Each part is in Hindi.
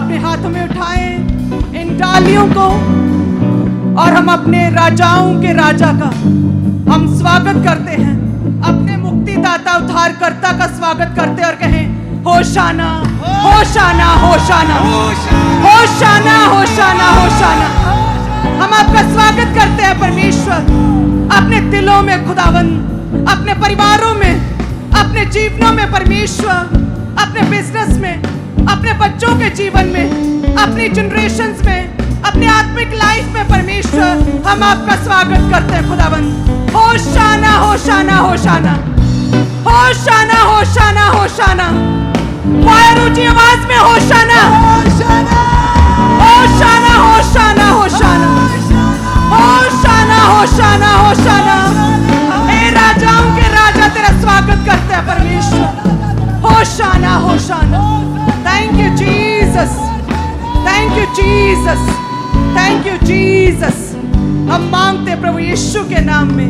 अपने हाथों में उठाएं इन डालियों को और हम अपने राजाओं के राजा का हम स्वागत करते हैं, अपने मुक्तिदाता उद्धारकर्ता का स्वागत करते और कहें होशाना होशाना होशाना होशाना होशाना होशाना। हम आपका स्वागत करते हैं परमेश्वर, अपने दिलों में खुदावंद, अपने परिवारों में, अपने जीवनों में परमेश्वर, अपने बिजनेस में, अपने बच्चों के जीवन में, अपनी जनरेशंस में, अपने आत्मिक लाइफ में परमेश्वर हम आपका स्वागत करते हैं खुदावंद। होशाना होशाना होशाना होशाना होशाना होशाना। वायर ऊंची आवाज में होशाना होशाना होशाना होशाना होशाना होशाना होशाना होशाना। हे राजाओं के राजा तेरा स्वागत करते हैं परमेश्वर। होशाना होशाना। Thank you Jesus, thank you Jesus, thank you Jesus. हम मांगते हैं प्रभु यीशु के नाम में,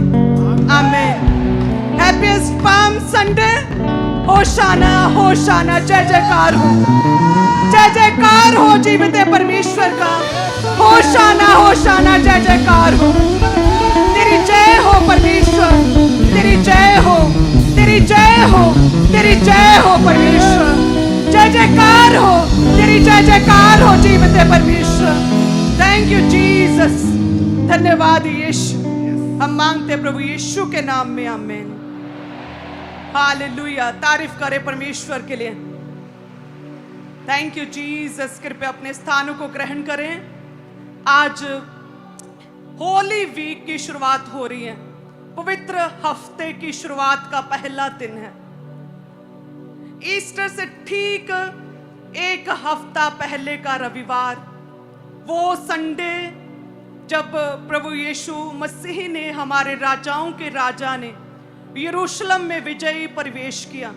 आमीन। Happiest palm Sunday. होशाना होशाना। जय जयकार हो, जय जयकार हो जीवित परमेश्वर का। होशाना होशाना। जय जयकार हो, तेरी जय हो परमेश्वर, तेरी जय हो, तेरी जय हो, तेरी जय हो परमेश्वर। जय जयकार हो, तेरी जय जयकार हो जीवित परमेश्वर। Thank you Jesus. धन्यवाद यीशु। हम मांगते प्रभु यीशु के नाम में, आमीन। हालेलुया। तारीफ करें परमेश्वर के लिए। Thank you Jesus. कृपया अपने स्थानों को ग्रहण करें। आज होली वीक की शुरुआत हो रही है, पवित्र हफ्ते की शुरुआत का पहला दिन है। ईस्टर से ठीक एक हफ्ता पहले का रविवार, वो संडे जब प्रभु यीशु मसीह ने, हमारे राजाओं के राजा ने यरूशलेम में विजयी प्रवेश किया,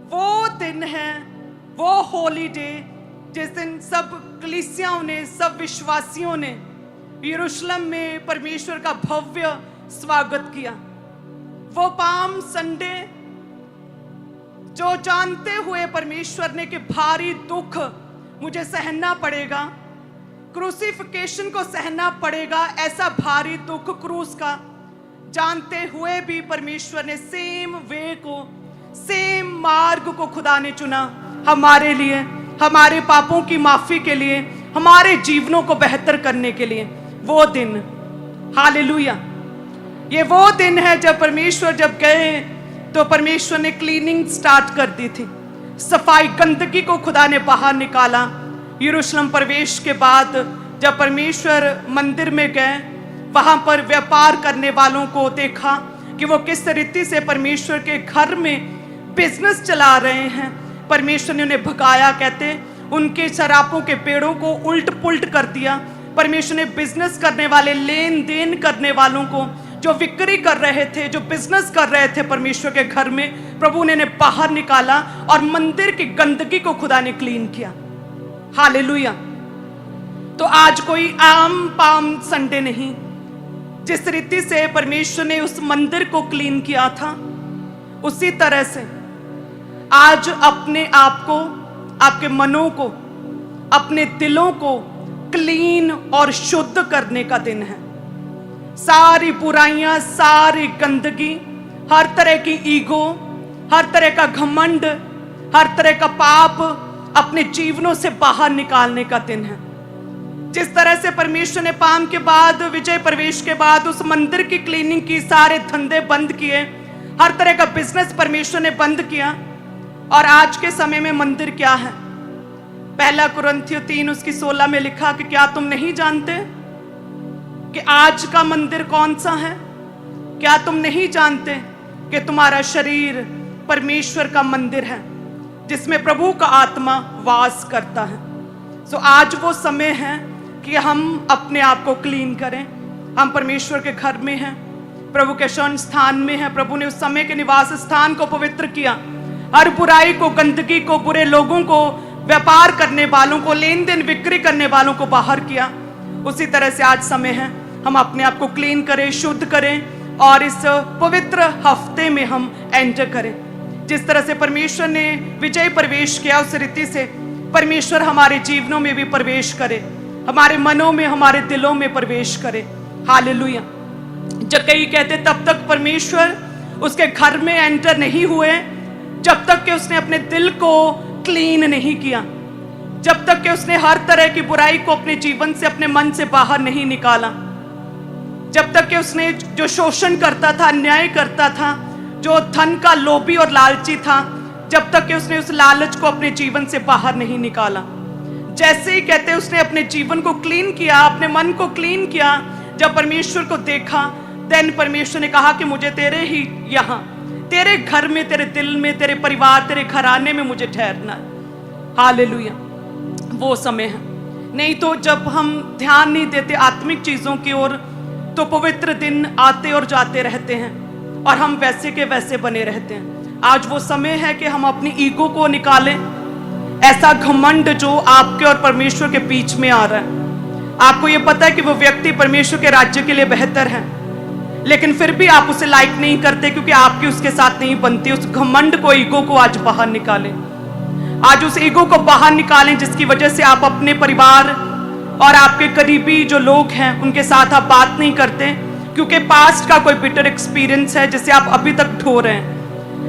वो दिन है, वो होली डे जिस दिन सब कलीसियाओं ने, सब विश्वासियों ने यरूशलेम में परमेश्वर का भव्य स्वागत किया। वो पाम संडे जो जानते हुए परमेश्वर ने कि भारी दुख मुझे सहना पड़ेगा, क्रूसिफिकेशन को सहना पड़ेगा, ऐसा भारी दुख क्रूस का जानते हुए भी परमेश्वर ने सेम वे को, सेम मार्ग को खुदा ने चुना हमारे लिए, हमारे पापों की माफी के लिए, हमारे जीवनों को बेहतर करने के लिए। वो दिन, हालेलुया, ये वो दिन है जब परमेश्वर जब गए तो परमेश्वर ने क्लीनिंग स्टार्ट कर दी थी, सफाई, गंदगी को खुदा ने बाहर निकाला। यरूशलेम प्रवेश के बाद जब परमेश्वर मंदिर में गए, वहां पर व्यापार करने वालों को देखा कि वो किस रीति से परमेश्वर के घर में बिजनेस चला रहे हैं। परमेश्वर ने उन्हें भगाया, कहते उनके शराबों के पेड़ों को उल्ट पुल्ट कर दिया। परमेश्वर ने बिजनेस करने वाले, लेन देन करने वालों को, जो बिक्री कर रहे थे, जो बिजनेस कर रहे थे परमेश्वर के घर में, प्रभु ने बाहर निकाला और मंदिर की गंदगी को खुदा ने क्लीन किया। हालेलुया। तो आज कोई आम पाम संडे नहीं, जिस रीति से परमेश्वर ने उस मंदिर को क्लीन किया था, उसी तरह से आज अपने आप को, आपके मनों को, अपने दिलों को क्लीन और शुद्ध करने का दिन है। सारी बुराइयां, सारी गंदगी, हर तरह की ईगो, हर तरह का घमंड, हर तरह का पाप अपने जीवनों से बाहर निकालने का दिन है। जिस तरह से परमेश्वर ने पाम के बाद, विजय प्रवेश के बाद उस मंदिर की क्लीनिंग की, सारे धंधे बंद किए, हर तरह का बिजनेस परमेश्वर ने बंद किया। और आज के समय में मंदिर क्या है? पहला कुरिन्थियों 3 उसकी 16 में लिखा कि क्या तुम नहीं जानते कि आज का मंदिर कौन सा है? क्या तुम नहीं जानते कि तुम्हारा शरीर परमेश्वर का मंदिर है, जिसमें प्रभु का आत्मा वास करता है? सो आज वो समय है कि हम अपने आप को क्लीन करें। हम परमेश्वर के घर में हैं, प्रभु के शरण स्थान में हैं। प्रभु ने उस समय के निवास स्थान को पवित्र किया, हर बुराई को, गंदगी को, बुरे लोगों को, व्यापार करने वालों को, लेन देन बिक्री करने वालों को बाहर किया। उसी तरह से आज समय है हम अपने आप को क्लीन करें, शुद्ध करें और इस पवित्र हफ्ते में हम एंटर करें। जिस तरह से परमेश्वर ने विजय प्रवेश किया, उस रीति से परमेश्वर हमारे जीवनों में भी प्रवेश करे, हमारे मनों में, हमारे दिलों में प्रवेश करे। हालेलुया। जक्कई कहते तब तक परमेश्वर उसके घर में एंटर नहीं हुए जब तक कि उसने अपने दिल को क्लीन नहीं किया, जब तक कि उसने हर तरह की बुराई को अपने जीवन से, अपने मन से बाहर नहीं निकाला, जब तक कि उसने जो शोषण करता था, अन्याय करता था, जो धन का लोभी और लालची था, जब तक कि उसने उस लालच को अपने जीवन से बाहर नहीं निकाला। जैसे ही कहते उसने अपने जीवन को क्लीन किया, अपने मन को क्लीन किया, जब परमेश्वर को देखा, देन परमेश्वर ने कहा कि मुझे तेरे ही यहाँ, तेरे घर में, तेरे दिल में, तेरे परिवार, तेरे घराने में मुझे ठहरना है। हालेलुया। वो समय है। नहीं तो जब हम ध्यान नहीं देते आत्मिक चीजों की ओर, तो पवित्र दिन आते और जाते रहते हैं और हम वैसे के वैसे बने रहते हैं। आज वो समय है कि हम अपनी ईगो को निकालें, ऐसा घमंड जो आपके और परमेश्वर के बीच में आ रहा है। आपको ये पता है कि वो व्यक्ति परमेश्वर के राज्य के लिए बेहतर है, लेकिन फिर भी आप उसे लाइक नहीं करते क्योंकि आपकी उसके साथ नहीं बनती। उस घमंड को, ईगो को आज बाहर निकालें। आज उस ईगो को बाहर निकालें जिसकी वजह से आप अपने परिवार और आपके करीबी जो लोग हैं उनके साथ आप बात नहीं करते, क्योंकि पास्ट का कोई बिटर एक्सपीरियंस है जिसे आप अभी तक ढो रहे हैं।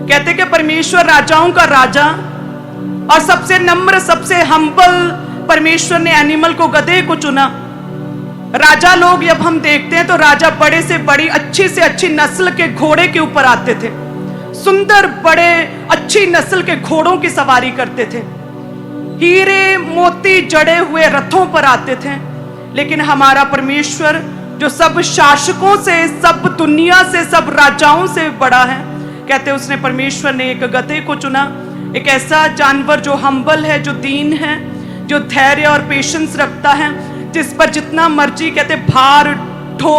कहते कि परमेश्वर राजाओं का राजा और सबसे नम्र, सबसे हम्बल परमेश्वर ने एनिमल को, गधे को चुना। राजा लोग जब हम देखते हैं तो राजा बड़े से बड़ी, अच्छी से अच्छी नस्ल के घोड़े के ऊपर आते थे, सुंदर बड़े अच्छी नस्ल के घोड़ों की सवारी करते थे, हीरे मोती जड़े हुए रथों पर आते थे। लेकिन हमारा परमेश्वर जो सब शासकों से, सब दुनिया से, सब राजाओं से बड़ा है, कहते उसने, परमेश्वर ने एक गधे को चुना, एक ऐसा जानवर जो हम्बल है, जो दीन है, जो धैर्य और पेशेंस रखता है, जिस पर जितना मर्जी कहते भार ढो,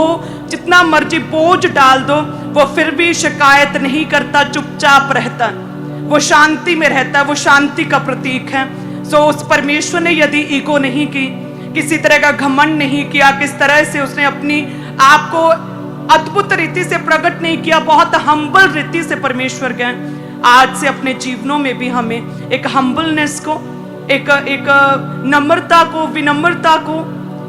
जितना मर्जी बोझ डाल दो, वो फिर भी शिकायत नहीं करता, चुपचाप रहता, वो शांति में रहता, वो शांति का प्रतीक है। सो उस परमेश्वर ने यदि ईगो नहीं की, किसी तरह का घमंड नहीं किया, किस तरह से उसने अपनी आप को अद्भुत रीति से प्रकट नहीं किया, बहुत हम्बल रीति से परमेश्वर गए। आज से अपने जीवनों में भी हमें एक हम्बलनेस को, एक नम्रता को, विनम्रता को,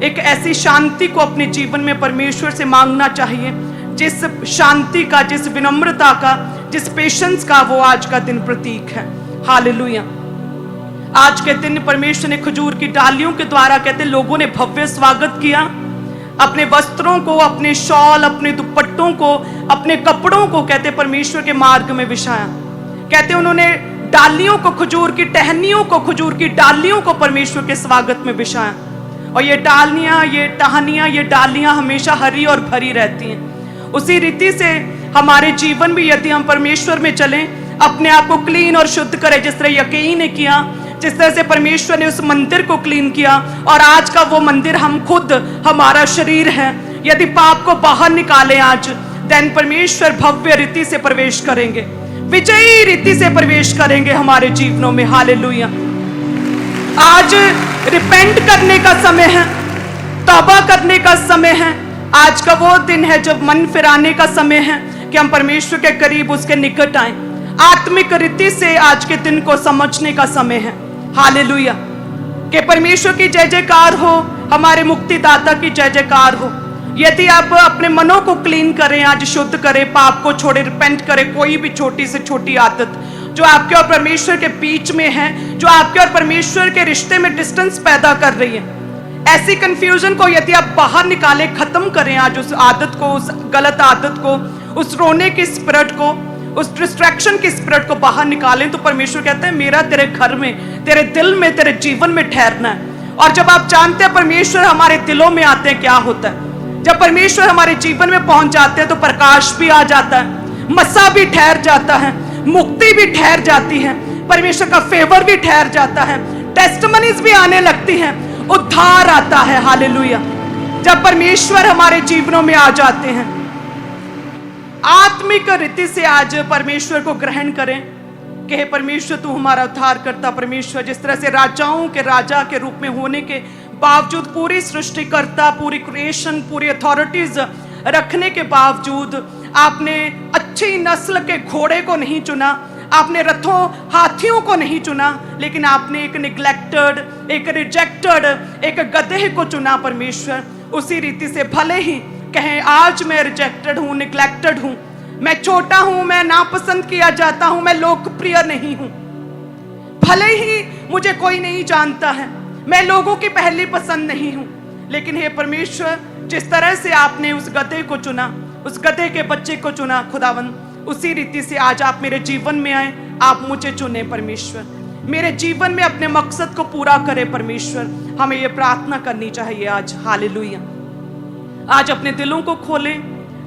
एक ऐसी शांति को अपने जीवन में परमेश्वर से मांगना चाहिए, जिस शांति का, जिस विनम्रता का, जिस पेशेंस का वो आज का दिन प्रतीक है। हालेलुया। आज के दिन परमेश्वर ने खजूर की डालियों के द्वारा कहते लोगों ने भव्य स्वागत किया, अपने वस्त्रों को, अपने शॉल, अपने दुपट्टों को, अपने कपड़ों को कहते परमेश्वर के मार्ग में बिछाया। कहते उन्होंने डालियों को, खजूर की टहनियों को, खजूर की डालियों को परमेश्वर के स्वागत में बिछाया। और ये डालियां, ये टहनियां, ये डालियां हमेशा हरी और भरी रहती हैं। उसी रीति से हमारे जीवन भी यदि हम परमेश्वर में चलें, अपने आप को क्लीन और शुद्ध करें, जिस तरह यकीन ने किया, जिस तरह से परमेश्वर ने उस मंदिर को क्लीन किया, और आज का वो मंदिर हम खुद, हमारा शरीर है। यदि पाप को बाहर निकालें आज, देन परमेश्वर भव्य रीति से प्रवेश करेंगे, विजयी रीति से प्रवेश करेंगे हमारे जीवनों में। हालेलुया। आज रिपेंट करने का समय है, तौबा करने का समय है। आज का वो दिन है जब मन फिराने का समय है कि हम परमेश्वर के करीब, उसके निकट आए। आत्मिक रीति से आज के दिन को समझने का समय है। हालेलुया। कि परमेश्वर की जय जयकार हो, हमारे मुक्तिदाता की जय जयकार हो। यदि आप अपने मनों को क्लीन करें, आज शुद्ध करें, पाप को छोड़े, रिपेंट करें, कोई भी छोटी से छोटी आदत जो आपके और परमेश्वर के बीच में है, जो आपके और परमेश्वर के रिश्ते में डिस्टेंस पैदा कर रही है, ऐसी कंफ्यूजन को यदि आप बाहर निकालें, खत्म करें आज उस आदत को, उस गलत आदत को, उस रोने की स्पिरिट को, उस डिस्ट्रैक्शन की स्पिरिट को बाहर निकालें, तो परमेश्वर कहते हैं मेरा तेरे घर में, तेरे दिल में, तेरे जीवन में ठहरना है। और जब आप जानते हैं परमेश्वर हमारे दिलों में आते हैं, क्या होता है? जब परमेश्वर हमारे जीवन में पहुंच जाते हैं तो प्रकाश भी आ जाता है, मसा भी ठहर जाता है, मुक्ति भी ठहर जाती है, परमेश्वर का फेवर भी ठहर जाता है, टेस्टिमनीज भी आने लगती हैं, उद्धार आता है। हालेलुया। जब परमेश्वर हमारे जीवनों में आ जाते हैं, आत्मिक रीति से आज परमेश्वर को ग्रहण करें कि हे परमेश्वर तू हमारा उद्धार करता परमेश्वर। जिस तरह से राजाओं के राजा के रूप में होने के बावजूद, पूरी सृष्टिकर्ता, पूरी क्रिएशन, पूरी अथॉरिटीज रखने के बावजूद आपने अच्छी नस्ल के घोड़े को नहीं चुना, आपने रथों हाथियों को नहीं चुना, लेकिन आपने एक निग्लेक्टेड, एक रिजेक्टेड, एक गधे को चुना परमेश्वर। उसी रीति से भले ही कहें आज मैं रिजेक्टेड हूं, निग्लेक्टेड हूं, मैं छोटा हूं, मैं नापसंद किया जाता हूं, मैं लोकप्रिय नहीं हूं, भले ही मुझे कोई नहीं जानता है, मैं लोगों की पहली पसंद नहीं हूं, लेकिन हे परमेश्वर, जिस तरह से आपने उस गधे को चुना, उस गधे के बच्चे को चुना खुदावन, उसी रीति से आज आप मेरे जीवन में आए, आप मुझे चुने परमेश्वर, मेरे जीवन में अपने मकसद को पूरा करे परमेश्वर। हमें ये प्रार्थना करनी चाहिए आज। हालेलुया। आज अपने दिलों को खोलें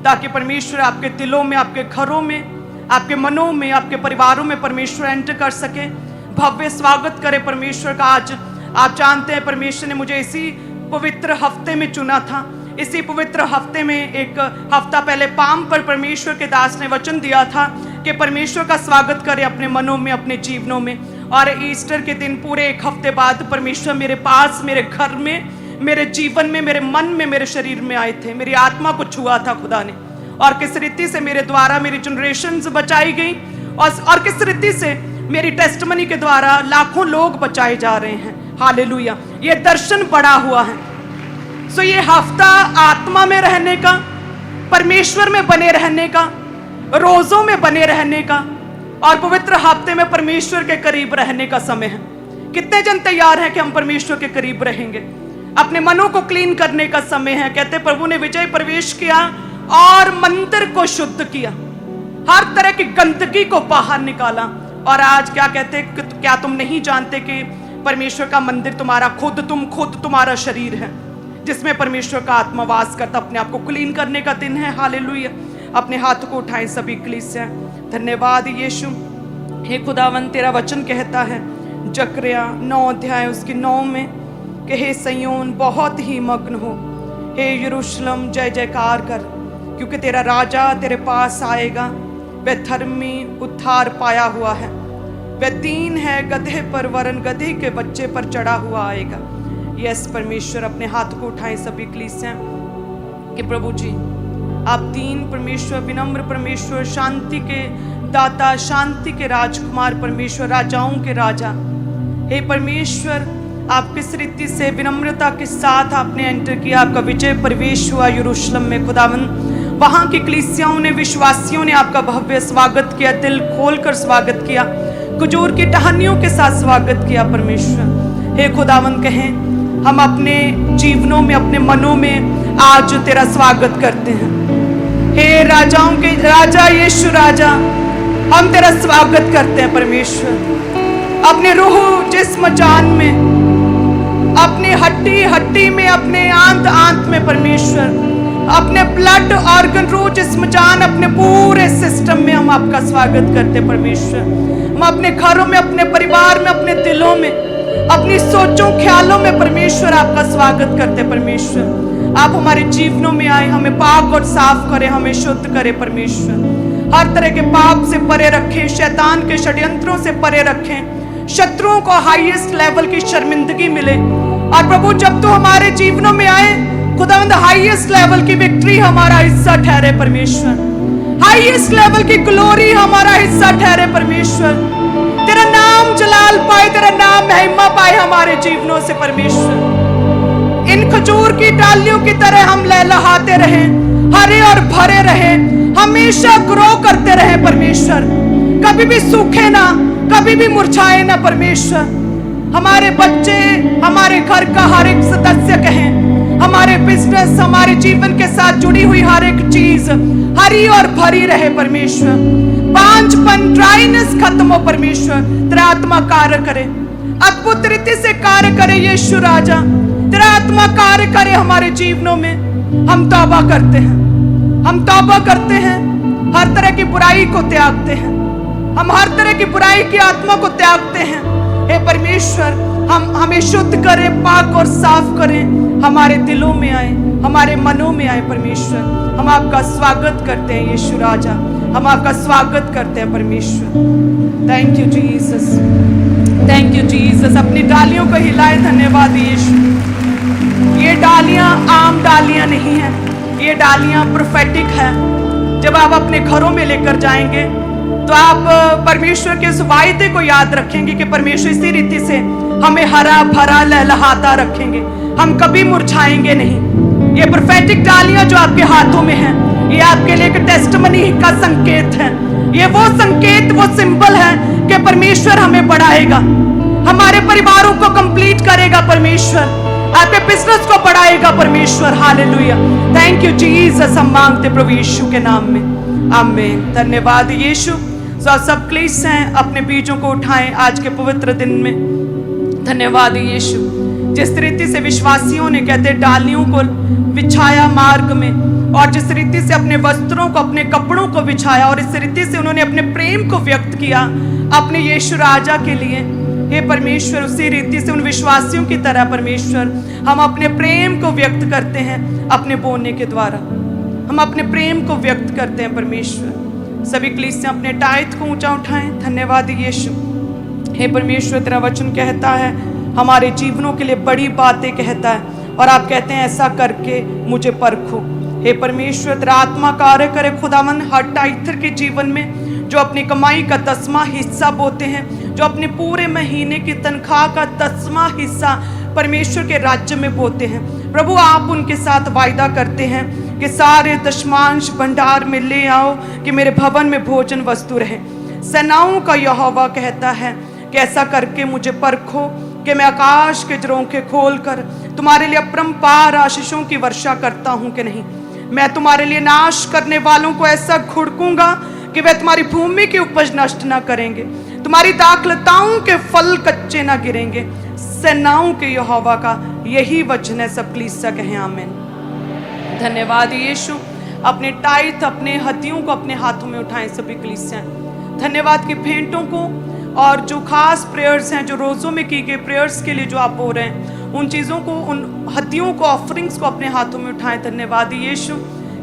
ताकि परमेश्वर आपके दिलों में, आपके घरों में, आपके मनों में, आपके परिवारों में परमेश्वर एंटर कर सके, भव्य स्वागत करे परमेश्वर का। आज आप जानते हैं परमेश्वर ने मुझे इसी पवित्र हफ्ते में चुना था। इसी पवित्र हफ्ते में एक हफ्ता पहले पाम पर परमेश्वर के दास ने वचन दिया था कि परमेश्वर का स्वागत करे अपने मनों में, अपने जीवनों में। और ईस्टर के दिन पूरे एक हफ्ते बाद परमेश्वर मेरे पास, मेरे घर में, मेरे जीवन में, मेरे मन में, मेरे शरीर में आए थे, मेरी आत्मा को छुआ था खुदा ने। और किस रीति से मेरे द्वारा मेरी जनरेशन्स बचाई गई, और किस रीति से मेरी टेस्टमनी के द्वारा लाखों लोग बचाए जा रहे हैं। हालेलुया। ये दर्शन बड़ा हुआ है। सो ये हफ्ता आत्मा में रहने का, परमेश्वर में बने रहने का, रोजों में बने रहने का, और पवित्र हफ्ते में परमेश्वर के करीब रहने का समय है। कितने जन तैयार हैं कि हम परमेश्वर के करीब रहेंगे? अपने मनों को क्लीन करने का समय है। कहते प्रभु ने विजय प्रवेश किया और मंदिर को शुद्ध किया, हर तरह की गंदगी को बाहर निकाला। और आज क्या कहते, क्या तुम नहीं जानते कि परमेश्वर का मंदिर तुम्हारा खुद तुम्हारा शरीर है, जिसमें परमेश्वर का आत्मा वास करता। अपने आप को क्लीन करने का दिन है। हालेलुया। अपने हाथ को उठाएं सभी कलीसिया। धन्यवाद यीशु। हे खुदावन, तेरा वचन कहता है जकरिया 9 अध्याय उसकी 9 में कि हे सिय्योन बहुत ही मग्न हो, हे यरूशलेम जय जयकार कर, क्योंकि तेरा राजा तेरे पास आएगा, वह धर्मी उद्धार पाया हुआ है, वह दीन है, गधे पर वरन गधे के बच्चे पर चढ़ा हुआ आएगा। यस परमेश्वर, अपने हाथ को उठाएं सभी कलीसिया कि प्रभु जी आप दीन परमेश्वर, विनम्र परमेश्वर, शांति के दाता, शांति के राजकुमार परमेश्वर, राजाओं के राजा। हे परमेश्वर, आप किस रीति से विनम्रता के साथ आपने एंटर किया, आपका विजय प्रवेश हुआ यरूशलेम में खुदावन। वहाँ की कलीसियाओं ने, विश्वासियों ने आपका भव्य स्वागत किया, दिल खोलकर स्वागत किया, खजूर की टहनियों के साथ स्वागत किया परमेश्वर। हे खुदावन, कहें हम अपने जीवनों में, अपने मनों में आज तेरा स्वागत करते हैं। हे राजाओं के राजा यीशु राजा, हम तेरा स्वागत करते हैं परमेश्वर। अपने रूह, जिस्म, जान में, अपने हड्डी हड्डी में, अपने आंत आंत में परमेश्वर, अपने ब्लड ऑर्गन, रूह, जिस्म, जान, अपने पूरे सिस्टम में हम आपका स्वागत करते हैं परमेश्वर। हम अपने घरों में, अपने परिवार में, अपने दिलों में, अपनी सोचों ख्यालों में परमेश्वर आपका स्वागत करते परमेश्वर। आप हमारे जीवनों में आए, हमें पाक और साफ करें, हमें शुद्ध करें परमेश्वर। हर तरह के पाप से परे रखें, शैतान के षड्यंत्रों से परे रखें, शत्रुओं को हाईएस्ट लेवल की शर्मिंदगी मिले। और प्रभु जब तो हमारे जीवनों में आए खुदावंद, हाईएस्ट लेवल की विक्ट्री हमारा हिस्सा ठहरे परमेश्वर, हाईएस्ट लेवल की ग्लोरी हमारा हिस्सा ठहरे परमेश्वर। तेरा नाम जलाल पाए, तेरा नाम महिमा पाए हमारे जीवनों से परमेश्वर। इन खजूर की डालियों की तरह हम लहलहाते रहें, हरे और भरे रहें, हमेशा ग्रो करते रहें परमेश्वर, कभी भी सूखे ना, कभी भी मुरझाए ना परमेश्वर। हमारे बच्चे, हमारे घर का हर एक सदस्य कहें, हमारे बिजनेस, हमारे जीवन के साथ जुड़ी हुई हर एक चीज हरी और भरी रहे परमेश्वर। बांझपन, ड्राइनेस खत्म हो परमेश्वर। तेरा आत्मा कार्य करे, अद्भुत रीति से कार्य करे यीशु राजा। तेरा आत्मा कार्य करे हमारे जीवनों में। हम तौबा करते हैं, हम तौबा करते हैं, हर तरह की बुराई को त्यागते हैं, हम हर तरह की बुराई की आत्मा को त्यागते हैं। हे परमेश्वर, हम हमें शुद्ध करें, पाक और साफ करें, हमारे दिलों में आए, हमारे मनों में आए परमेश्वर। हम आपका स्वागत करते हैं यीशु राजा, हम आपका स्वागत करते हैं परमेश्वर। Thank you Jesus, thank you Jesus. अपनी डालियों को हिलाए, धन्यवाद यीशु। ये डालियां आम डालियां नहीं हैं, ये डालियां प्रोफेटिक है। जब आप अपने घरों में लेकर जाएंगे तो आप परमेश्वर के उस वायदे को याद रखेंगे कि परमेश्वर इसी रीति से हमें हरा भरा लहलहाता रखेंगे, हम कभी मुरझाएंगे नहीं। ये प्रोफेटिक डालियां जो आपके हाथों में है, ये आपके लिए एक टेस्टिमनी का संकेत है। ये वो संकेत, वो सिंबल है कि परमेश्वर हमें बढ़ाएगा, हमारे परिवारों को कंप्लीट करेगा परमेश्वर, आपके बिजनेस को बढ़ाएगा परमेश्वर। Hallelujah, thank you Jesus. हम मांगते प्रभु यीशु के नाम में, आमीन। धन्यवाद यीशु। सब क्लेश हैं, अपने बीजों को उठाएं आज के पवित्र दिन में। धन्यवाद यीशु। जिस रीति से विश्वासियों ने कहते डालियों को बिछाया मार्ग में, और जिस रीति से अपने वस्त्रों को, अपने कपड़ों को बिछाया, और इस रीति से उन्होंने अपने प्रेम को व्यक्त किया अपने यीशु राजा के लिए, हे परमेश्वर, उसी रीति से उन विश्वासियों की तरह परमेश्वर हम अपने प्रेम को व्यक्त करते हैं अपने बोलने के द्वारा, हम अपने प्रेम को व्यक्त करते हैं परमेश्वर। सभी कलीसियां अपने टाइट को ऊंचा उठाएं। धन्यवाद यीशु। हे परमेश्वर, तेरा वचन कहता है हमारे जीवनों के लिए बड़ी बातें कहता है, और आप कहते हैं ऐसा करके मुझे परखो। हे परमेश्वर, तेरा आत्मा कार्य करे खुदावन हर टाइथर के जीवन में, जो अपनी कमाई का 10वां हिस्सा बोते हैं, जो अपने पूरे महीने की तनख्वाह का 10वां हिस्सा परमेश्वर के राज्य में बोते हैं। प्रभु, आप उनके साथ वायदा करते हैं कि सारे दशमांश भंडार में ले आओ कि मेरे भवन में भोजन वस्तु रहे। सेनाओं का यहोवा कहता है कि ऐसा करके मुझे परखो कि मैं आकाश के झरोखे खोलकर तुम्हारे लिए अपरंपार आशीषों की वर्षा करता हूं कि नहीं। मैं तुम्हारे लिए नाश करने वालों को ऐसा घुड़कूंगा कि वे तुम्हारी भूमि की उपज नष्ट ना करेंगे, तुम्हारी दाखलताओं के फल कच्चे ना गिरेंगे। सेनाओं के यहोवा का यही वचन है। सब कलीसिया कहें आमीन। धन्यवाद यीशु। अपने टाइट, अपने हड्डियों को अपने हाथों में उठाएं सभी कलीसियां। धन्यवाद की भेंटों को और जो खास प्रेयर्स हैं, जो रोज़ों में की गई प्रेयर्स के लिए जो आप बोल रहे हैं, उन चीज़ों को, उन हड्डियों को, ऑफरिंग्स को अपने हाथों में उठाएं। धन्यवाद यीशु।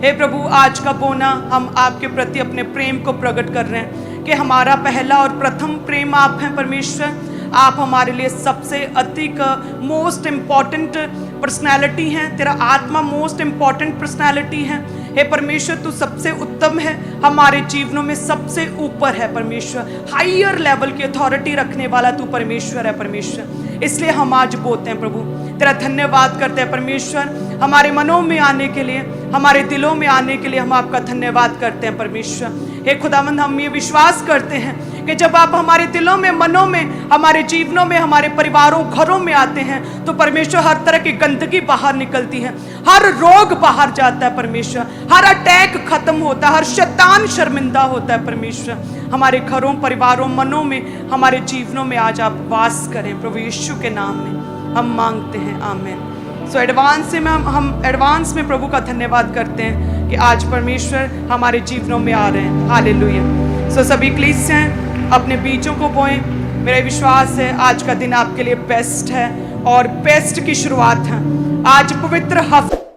हे प्रभु, आज का बोना हम आपके प्रति अपने प्रेम को प्रकट कर रहे हैं कि हमारा पहला और प्रथम प्रेम आप हैं परमेश्वर। आप हमारे लिए सबसे अधिक मोस्ट इम्पॉर्टेंट पर्सनैलिटी हैं। तेरा आत्मा मोस्ट इम्पॉर्टेंट पर्सनैलिटी है। हे परमेश्वर, तू सबसे उत्तम है, हमारे जीवनों में सबसे ऊपर है परमेश्वर। हायर लेवल की अथॉरिटी रखने वाला तू परमेश्वर है परमेश्वर। इसलिए हम आज बोलते हैं प्रभु, तेरा धन्यवाद करते हैं परमेश्वर। हमारे मनों में आने के लिए, हमारे दिलों में आने के लिए हम आपका धन्यवाद करते हैं परमेश्वर। हे खुदावंद, हम ये विश्वास करते हैं कि जब आप हमारे दिलों में, मनों में, हमारे जीवनों में, हमारे परिवारों, घरों में आते हैं तो परमेश्वर हर तरह की गंदगी बाहर निकलती है, हर रोग बाहर जाता है परमेश्वर, हर अटैक खत्म होता है, हर शैतान शर्मिंदा होता है परमेश्वर। हमारे घरों, परिवारों, मनों में, हमारे जीवनों में आज आप वास करें प्रभु यीशु के नाम में हम मांगते हैं, आमीन। सो एडवांस में हम एडवांस में प्रभु का धन्यवाद करते हैं कि आज परमेश्वर हमारे जीवनों में आ रहे हैं। हालेलुया। सो सभी कलीसियां अपने बीजों को बोएं। मेरा विश्वास है आज का दिन आपके लिए बेस्ट है और बेस्ट की शुरुआत है। आज पवित्र हफ्ता